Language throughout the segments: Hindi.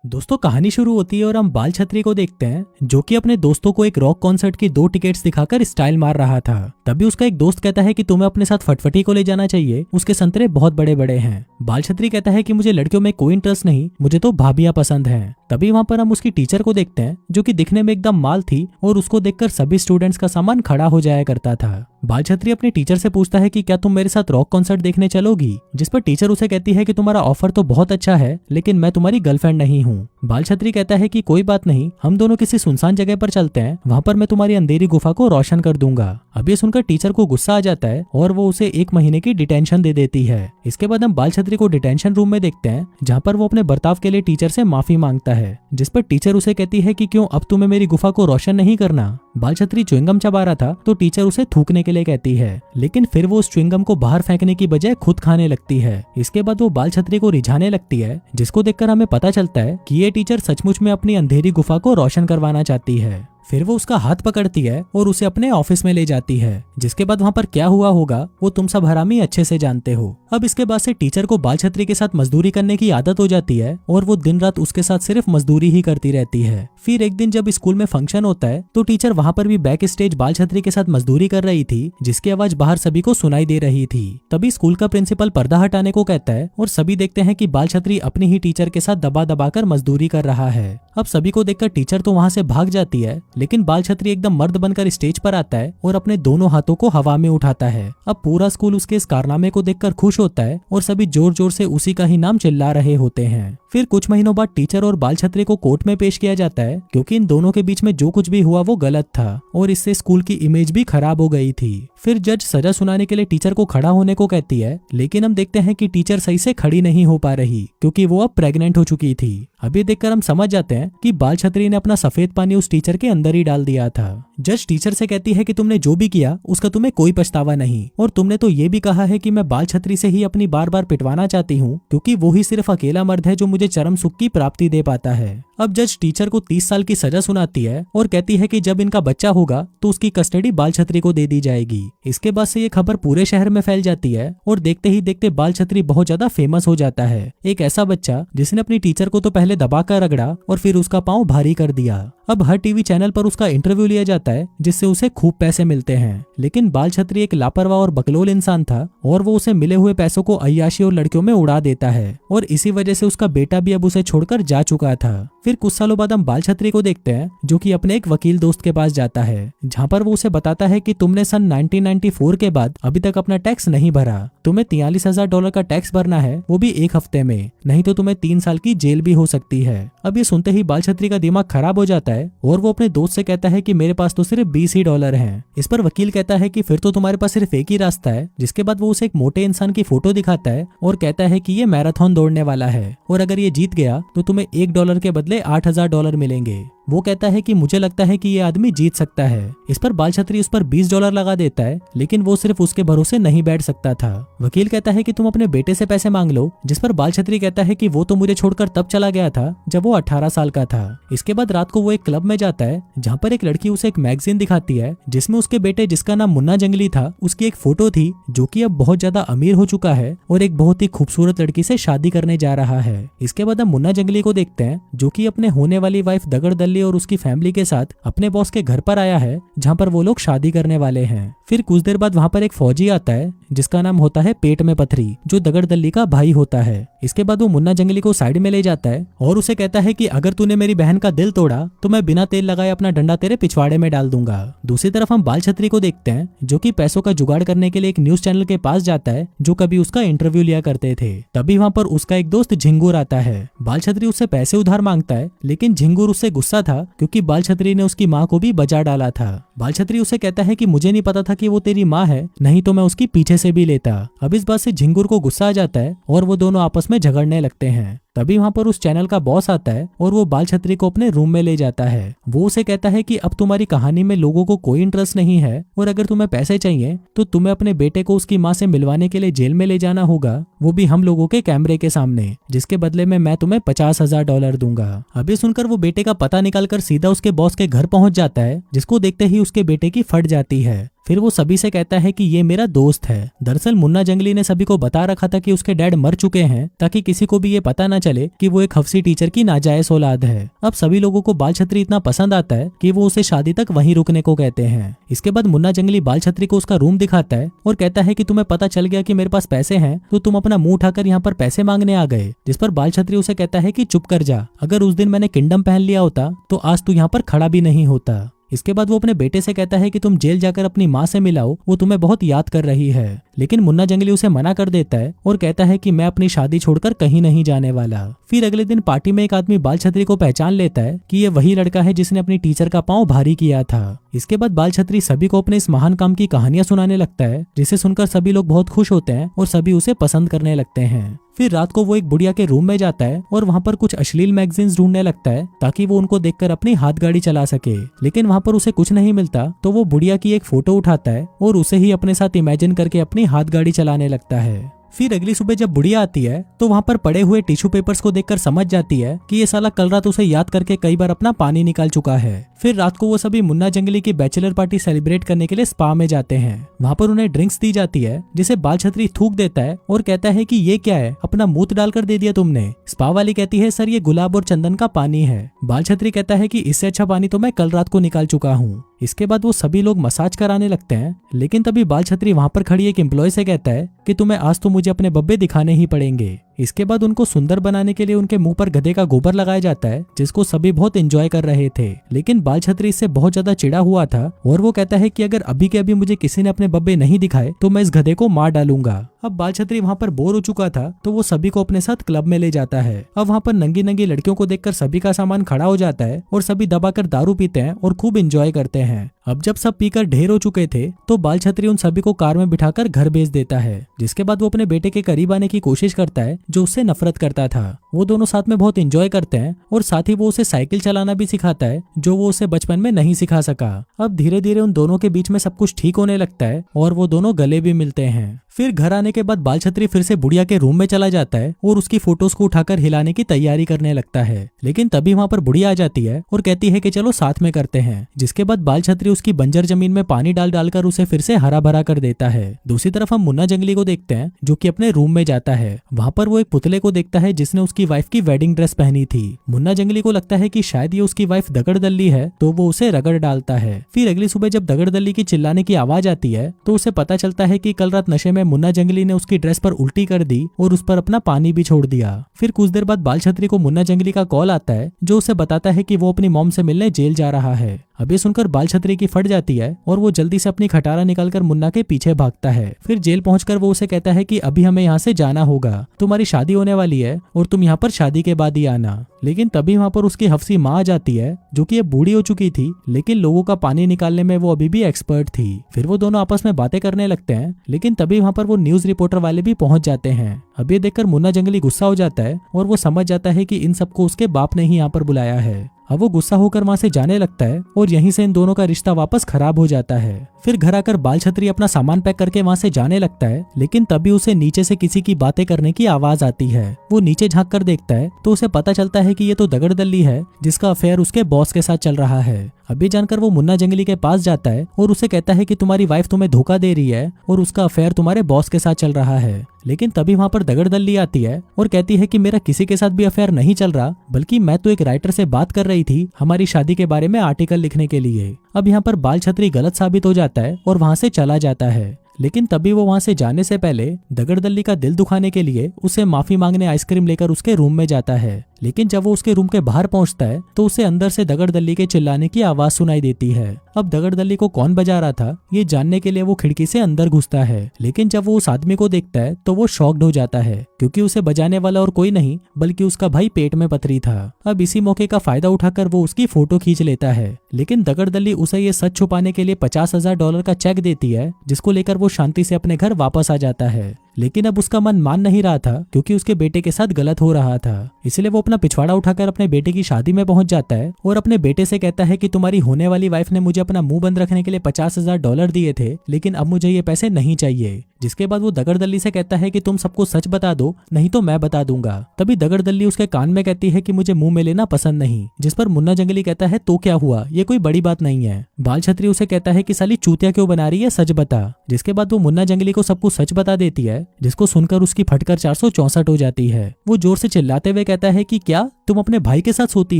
दोस्तों कहानी शुरू होती है और हम बाल छतरी को देखते हैं जो कि अपने दोस्तों को एक रॉक कॉन्सर्ट की 2 टिकट्स दिखाकर स्टाइल मार रहा था। तभी उसका एक दोस्त कहता है कि तुम्हें अपने साथ फटफटी को ले जाना चाहिए, उसके संतरे बहुत बड़े बड़े हैं। बाल छतरी कहता है कि मुझे लड़कियों में कोई इंटरेस्ट नहीं, मुझे तो भाभियां पसंद हैं। तभी वहां पर हम उसकी टीचर को देखते हैं जो कि दिखने में एकदम माल थी और उसको देखकर सभी स्टूडेंट्स का सामान खड़ा हो जाया करता था। बाल छतरी अपने टीचर से पूछता है कि क्या तुम मेरे साथ रॉक कॉन्सर्ट देखने चलोगी, जिस पर टीचर उसे कहती है कि तुम्हारा ऑफर तो बहुत अच्छा है लेकिन मैं तुम्हारी गर्लफ्रेंड नहीं हूँ। बाल छतरी कहता है कि कोई बात नहीं, हम दोनों किसी सुनसान जगह पर चलते हैं, वहां पर मैं तुम्हारी अंधेरी गुफा को रोशन कर दूंगा। अब ये सुनकर टीचर को गुस्सा आ जाता है और वो उसे 1 महीने की डिटेंशन दे देती है। इसके बाद हम बाल छतरी को डिटेंशन रूम में देखते हैं जहाँ पर वो अपने बर्ताव के लिए टीचर से माफी मांगता है, जिस पर टीचर उसे कहती है कि क्यों अब तुम्हें मेरी गुफा को रोशन नहीं करना। बाल छतरी च्युइंगम चबा रहा था तो टीचर उसे थूकने के लिए कहती है, लेकिन फिर वो उस च्युइंगम को बाहर फेंकने की बजाय खुद खाने लगती है। इसके बाद वो बाल छतरी को रिझाने लगती है, जिसको देखकर हमें पता चलता है कि ये टीचर सचमुच में अपनी अंधेरी गुफा को रोशन करवाना चाहती है। फिर वो उसका हाथ पकड़ती है और उसे अपने ऑफिस में ले जाती है, जिसके बाद वहाँ पर क्या हुआ होगा वो तुम सब हरामी अच्छे से जानते हो। अब इसके बाद से टीचर को बाल छतरी के साथ मजदूरी करने की आदत हो जाती है और वो दिन रात उसके साथ सिर्फ मजदूरी ही करती रहती है। फिर एक दिन जब स्कूल में फंक्शन होता है तो टीचर वहाँ पर भी बैक स्टेज बाल छतरी के साथ मजदूरी कर रही थी, जिसकी आवाज बाहर सभी को सुनाई दे रही थी। तभी स्कूल का प्रिंसिपल पर्दा हटाने को कहता है और सभी देखते हैं कि बाल छतरी अपनी ही टीचर के साथ दबा दबा कर मजदूरी कर रहा है। अब सभी को देखकर टीचर तो वहाँ से भाग जाती है, लेकिन बाल छतरी एकदम मर्द बनकर स्टेज पर आता है और अपने दोनों हाथों को हवा में उठाता है। अब पूरा स्कूल उसके इस कारनामे को देखकर खुश होता है और सभी जोर जोर से उसी का ही नाम चिल्ला रहे होते हैं। फिर कुछ महीनों बाद टीचर और बाल छतरी को कोर्ट में पेश किया जाता है, क्योंकि इन दोनों के बीच में जो कुछ भी हुआ वो गलत था और इससे स्कूल की इमेज भी खराब हो गई थी। फिर जज सजा सुनाने के लिए टीचर को खड़ा होने को कहती है, लेकिन हम देखते हैं कि टीचर सही से खड़ी नहीं हो पा रही क्योंकि वो अब प्रेग्नेंट हो चुकी थी। अभी देखकर हम समझ जाते हैं कि बाल छतरी ने अपना सफेद पानी उस टीचर के अंदर ही डाल दिया था। जज टीचर से कहती है कि तुमने जो भी किया उसका तुम्हें कोई पछतावा नहीं, और तुमने तो ये भी कहा है कि मैं बाल छतरी से ही अपनी बार बार पिटवाना चाहती हूँ क्योंकि वो ही सिर्फ अकेला मर्द है जो मुझे चरम सुख की प्राप्ति दे पाता है। अब जज टीचर को 30 साल की सजा सुनाती है और कहती है कि जब इनका बच्चा होगा तो उसकी कस्टडी बाल छतरी को दे दी जाएगी। इसके बाद से ये खबर पूरे शहर में फैल जाती है और देखते ही देखते बाल छतरी बहुत ज्यादा फेमस हो जाता है। एक ऐसा बच्चा जिसने अपनी टीचर को तो पहले दबाकर रगड़ा और फिर उसका पांव भारी कर दिया। अब हर टीवी चैनल पर उसका इंटरव्यू लिया जाता है जिससे उसे खूब पैसे मिलते हैं, लेकिन बाल छतरी एक लापरवाह और बकलोल इंसान था और वो उसे मिले हुए पैसों को अय्याशी और लड़कियों में उड़ा देता है और इसी वजह से उसका बेटा भी अब उसे छोड़कर जा चुका था। फिर कुछ सालों बाद हम बाल छतरी को देखते हैं जो कि अपने एक वकील दोस्त के पास जाता है, जहाँ पर वो उसे बताता है कि तुमने सन 1994 के बाद अभी तक अपना टैक्स नहीं भरा, तुम्हें $43,000 का टैक्स भरना है, वो भी 1 हफ्ते में, नहीं तो तुम्हें 3 साल की जेल भी हो सकती है। अब ये सुनते ही बाल छतरी का दिमाग खराब हो जाता है और वो अपने दोस्त से कहता है कि मेरे पास तो सिर्फ $20 हैं। इस पर वकील कहता है कि फिर तो तुम्हारे पास सिर्फ एक ही रास्ता है, जिसके बाद वो उसे एक मोटे इंसान की फोटो दिखाता है और कहता है कि ये मैराथन दौड़ने वाला है और अगर ये जीत गया तो तुम्हें $1 के बदले $8,000 मिलेंगे। वो कहता है कि मुझे लगता है कि ये आदमी जीत सकता है। इस पर बाल छतरी उस पर $20 लगा देता है, लेकिन वो सिर्फ उसके भरोसे नहीं बैठ सकता था। वकील कहता है कि तुम अपने बेटे से पैसे मांग लो, जिस पर बाल छतरी कहता है कि वो तो मुझे छोड़कर तब चला गया था जब वो 18 साल का था। इसके बाद रात को वो एक क्लब में जाता है जहाँ पर एक लड़की उसे एक मैगजीन दिखाती है जिसमें उसके बेटे, जिसका नाम मुन्ना जंगली था, उसकी एक फोटो थी जो कि अब बहुत ज्यादा अमीर हो चुका है और एक बहुत ही खूबसूरत लड़की से शादी करने जा रहा है। इसके बाद हम मुन्ना जंगली को देखते हैं जो कि अपने होने वाली वाइफ दगड़ दल्ली और उसकी फैमिली के साथ अपने बॉस के घर पर आया है जहाँ पर वो लोग शादी करने वाले हैं। फिर कुछ देर बाद वहाँ पर एक फौजी आता है जिसका नाम होता है पेट में पथरी, जो दगड़ दल्ली का भाई होता है। इसके बाद वो मुन्ना जंगली को साइड में ले जाता है और उसे कहता है कि अगर तूने मेरी बहन का दिल तोड़ा तो मैं बिना तेल लगाए अपना डंडा तेरे पिछवाड़े में डाल दूंगा। दूसरी तरफ हम बाल छतरी को देखते हैं जो कि पैसों का जुगाड़ करने के लिए एक न्यूज चैनल के पास जाता है जो कभी उसका इंटरव्यू लिया करते थे। तभी वहाँ पर उसका एक दोस्त झिंगुर आता है। बाल छतरी उससे पैसे उधार मांगता है, लेकिन झिंगुर उससे गुस्सा था क्योंकि बाल छतरी ने उसकी माँ को भी बचा डाला था। बाल छतरी उसे कहता है कि मुझे नहीं पता था कि वो तेरी माँ है, नहीं तो मैं उसकी पीछे से भी लेता। अब इस बात से झिंगुर को गुस्सा आ जाता है और वो दोनों आपस में झगड़ने लगते हैं। तभी वहाँ पर उस चैनल का बॉस आता है और वो बाल छतरी को अपने रूम में ले जाता है। वो उसे कहता है कि अब तुम्हारी कहानी में लोगों को कोई इंटरेस्ट नहीं है और अगर तुम्हें पैसे चाहिए तो तुम्हें अपने बेटे को उसकी माँ से मिलवाने के लिए जेल में ले जाना होगा, वो भी हम लोगों के कैमरे के सामने, जिसके बदले में मैं तुम्हें $50,000 दूंगा। अभी सुनकर वो बेटे का पता निकालकर सीधा उसके बॉस के घर पहुंच जाता है, जिसको देखते ही उसके बेटे की फट जाती है। फिर वो सभी से कहता है कि ये मेरा दोस्त है। दरअसल मुन्ना जंगली ने सभी को बता रखा था कि उसके डैड मर चुके हैं, ताकि किसी को भी ये पता न चले कि वो एक हफ्सी टीचर की नाजायज औलाद है। अब सभी लोगों को बाल छतरी इतना पसंद आता है कि वो उसे शादी तक वहीं रुकने को कहते हैं। इसके बाद मुन्ना जंगली बाल छतरी को उसका रूम दिखाता है और कहता है कि तुम्हें पता चल गया कि मेरे पास पैसे हैं, तो तुम अपना मुंह उठाकर यहाँ पर पैसे मांगने आ गए। जिस पर बाल छतरी उसे कहता है कि चुप कर जा, अगर उस दिन मैंने किंगडम पहन लिया होता तो आज तू यहाँ पर खड़ा भी नहीं होता। इसके बाद वो अपने बेटे से कहता है कि तुम जेल जाकर अपनी माँ से मिलाओ, वो तुम्हें बहुत याद कर रही है। लेकिन मुन्ना जंगली उसे मना कर देता है और कहता है कि मैं अपनी शादी छोड़कर कहीं नहीं जाने वाला। फिर अगले दिन पार्टी में एक आदमी बाल छतरी को पहचान लेता है कि ये वही लड़का है जिसने अपनी टीचर का पांव भारी किया था। इसके बाद बाल छतरी सभी को अपने इस महान काम की कहानियां सुनाने लगता है, जिसे सुनकर सभी लोग बहुत खुश होते हैं और सभी उसे पसंद करने लगते हैं। फिर रात को वो एक बुढ़िया के रूम में जाता है और वहाँ पर कुछ अश्लील मैगजीन्स ढूंढने लगता है ताकि वो उनको देखकर अपनी हाथ गाड़ी चला सके। लेकिन वहाँ पर उसे कुछ नहीं मिलता, तो वो बुढ़िया की एक फोटो उठाता है और उसे ही अपने साथ इमेजिन करके अपनी हाथ गाड़ी चलाने लगता है। फिर अगली सुबह जब बुढ़िया आती है तो वहाँ पर पड़े हुए टिश्यू पेपर्स को देखकर समझ जाती है कि ये साला कल रात उसे याद करके कई बार अपना पानी निकाल चुका है। फिर रात को वो सभी मुन्ना जंगली की बैचलर पार्टी सेलिब्रेट करने के लिए स्पा में जाते हैं। वहाँ पर उन्हें ड्रिंक्स दी जाती है, जिसे बाल छतरी थूक देता है और कहता है कि ये क्या है, अपना मुंह डालकर दे दिया तुमने। स्पा वाली कहती है सर ये गुलाब और चंदन का पानी है। बाल छतरी कहता है कि इससे अच्छा पानी तो मैं कल रात को निकाल चुका हूँ। इसके बाद वो सभी लोग मसाज कराने लगते हैं, लेकिन तभी बाल छतरी वहाँ पर खड़ी एक एम्प्लॉय से कहता है कि तुम्हें आज तो मुझे अपने बब्बे दिखाने ही पड़ेंगे। इसके बाद उनको सुंदर बनाने के लिए उनके मुंह पर गधे का गोबर लगाया जाता है, जिसको सभी बहुत एंजॉय कर रहे थे। लेकिन बाल छतरी इससे बहुत ज्यादा चिढ़ा हुआ था और वो कहता है कि अगर अभी के अभी मुझे किसी ने अपने बब्बे नहीं दिखाए तो मैं इस गधे को मार डालूंगा। अब बाल छतरी वहाँ पर बोर हो चुका था, तो वो सभी को अपने साथ क्लब में ले जाता है। अब वहाँ पर नंगी नंगी लड़कियों को देखकर सभी का सामान खड़ा हो जाता है और सभी दबाकर दारू पीते हैं और खूब एंजॉय करते हैं। अब जब सब पीकर ढेर हो चुके थे तो बाल छतरी उन सभी को कार में बिठाकर घर भेज देता है। जिसके बाद वो अपने बेटे के करीब आने की कोशिश करता है जो उससे नफरत करता था। वो दोनों साथ में बहुत एंजॉय करते हैं और साथ ही वो उसे साइकिल चलाना भी सिखाता है, जो वो उसे बचपन में नहीं सिखा सका। अब धीरे धीरे उन दोनों के बीच में सब कुछ ठीक होने लगता है और वो दोनों गले भी मिलते हैं। फिर घर आने के बाद बाल छतरी फिर से बुढ़िया के रूम में चला जाता है और उसकी फोटोज को उठाकर हिलाने की तैयारी करने लगता है। लेकिन तभी वहाँ पर बुढ़िया आ जाती है और कहती है कि चलो साथ में करते हैं। जिसके बाद बाल छतरी उसकी बंजर जमीन में पानी डाल डालकर उसे फिर से हरा भरा कर देता है। दूसरी तरफ हम मुन्ना जंगली को देखते हैं जो कि अपने रूम में जाता है। वहाँ पर वो एक पुतले को देखता है जिसने उसकी वाइफ की वेडिंग ड्रेस पहनी थी। मुन्ना जंगली को लगता है कि शायद ये उसकी वाइफ दगड़दल्ली है, तो वो उसे रगड़ डालता है। फिर अगली सुबह जब दगड़दल्ली की चिल्लाने की आवाज आती है तो उसे पता चलता है कि कल रात नशे में मुन्ना जंगली ने उसकी ड्रेस पर उल्टी कर दी और उस पर अपना पानी भी छोड़ दिया। फिर कुछ देर बाद बाल छतरी को मुन्ना जंगली का कॉल आता है जो उसे बताता है कि वो अपनी मॉम से मिलने जेल जा रहा है। अब ये सुनकर बाल छतरी की फट जाती है और वो जल्दी से अपनी खटारा निकालकर मुन्ना के पीछे भागता है। फिर जेल पहुंचकर वो उसे कहता है कि अभी हमें यहाँ से जाना होगा, तुम्हारी शादी होने वाली है और तुम यहाँ पर शादी के बाद ही आना। लेकिन तभी वहाँ पर उसकी हफ्सी माँ आ जाती है जो कि ये बूढ़ी हो चुकी थी, लेकिन लोगों का पानी निकालने में वो अभी भी एक्सपर्ट थी। फिर वो दोनों आपस में बातें करने लगते हैं, लेकिन तभी वहाँ पर वो न्यूज रिपोर्टर वाले भी पहुंच जाते हैं। अब ये देखकर मुन्ना जंगली गुस्सा हो जाता है और वो समझ जाता है कि इन सबको उसके बाप ने ही यहाँ पर बुलाया है। अब वो गुस्सा होकर वहां से जाने लगता है और यहीं से इन दोनों का रिश्ता वापस खराब हो जाता है। फिर घर आकर बाल छतरी अपना सामान पैक करके वहां से जाने लगता है, लेकिन तभी उसे नीचे से किसी की बातें करने की आवाज आती है। वो नीचे झांक कर देखता है तो उसे पता चलता है कि ये तो दगड़दल्ली है जिसका अफेयर उसके बॉस के साथ चल रहा है। अभी जानकर वो मुन्ना जंगली के पास जाता है और उसे कहता है कि तुम्हारी वाइफ तुम्हें धोखा दे रही है और उसका अफेयर तुम्हारे बॉस के साथ चल रहा है। लेकिन तभी वहाँ पर दगड़दल्ली आती है और कहती है कि मेरा किसी के साथ भी अफेयर नहीं चल रहा, बल्कि मैं तो एक राइटर से बात कर रही थी हमारी शादी के बारे में आर्टिकल लिखने के लिए। अब यहाँ पर बाल छतरी गलत साबित हो जाता है और वहाँ से चला जाता है। लेकिन तभी वो वहाँ से जाने से पहले दगड़दल्ली का दिल दुखाने के लिए उसे माफी मांगने आइसक्रीम लेकर उसके रूम में जाता है। लेकिन जब वो उसके रूम के बाहर पहुंचता है तो उसे अंदर से दगड़दल्ली के चिल्लाने की आवाज सुनाई देती है। अब दगड़दल्ली को कौन बजा रहा था ये जानने के लिए वो खिड़की से अंदर घुसता है, लेकिन जब वो उस आदमी को देखता है तो वो शॉक्ड हो जाता है, क्योंकि उसे बजाने वाला और कोई नहीं बल्कि उसका भाई पेट में पथरी था। अब इसी मौके का फायदा उठाकर वो उसकी फोटो खींच लेता है, लेकिन दगड़दल्ली उसे ये सच छुपाने के लिए $50,000 का चेक देती है, जिसको लेकर वो शांति से अपने घर वापस आ जाता है। लेकिन अब उसका मन मान नहीं रहा था, क्योंकि उसके बेटे के साथ गलत हो रहा था। इसलिए वो अपना पिछवाड़ा उठाकर अपने बेटे की शादी में पहुंच जाता है और अपने बेटे से कहता है कि तुम्हारी होने वाली वाइफ ने मुझे अपना मुंह बंद रखने के लिए $50,000 दिए थे, लेकिन अब मुझे ये पैसे नहीं चाहिए। जिसके बाद वो दगड़दल्ली से कहता है कि तुम सबको सच बता दो, नहीं तो मैं बता दूंगा। तभी दगड़दल्ली उसके कान में कहती है कि मुझे मुंह में लेना पसंद नहीं, जिस पर मुन्ना जंगली कहता है तो क्या हुआ, ये कोई बड़ी बात नहीं है। बाल छतरी उसे कहता है कि साली चूतिया क्यों बना रही है, सच बता। जिसके बाद वो मुन्ना जंगली को सब कुछ सच बता देती है, जिसको सुनकर उसकी फटकर 464 हो जाती है। वो जोर से चिल्लाते हुए कहता है कि क्या तुम अपने भाई के साथ सोती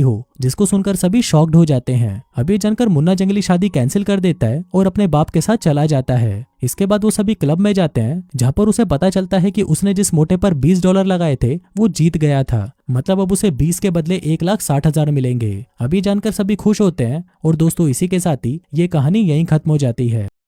हो, जिसको सुनकर सभी शॉक्ड हो जाते हैं। अभी जानकर मुन्ना जंगली शादी कैंसिल कर देता है और अपने बाप के साथ चला जाता है। इसके बाद वो सभी क्लब में जाते हैं, जहाँ पर उसे पता चलता है कि उसने जिस मोटे पर $20 लगाए थे वो जीत गया था। मतलब अब उसे 20 के बदले 1,60,000 मिलेंगे। अभी जानकर सभी खुश होते हैं और दोस्तों इसी के साथ ही ये कहानी यहीं खत्म हो जाती है।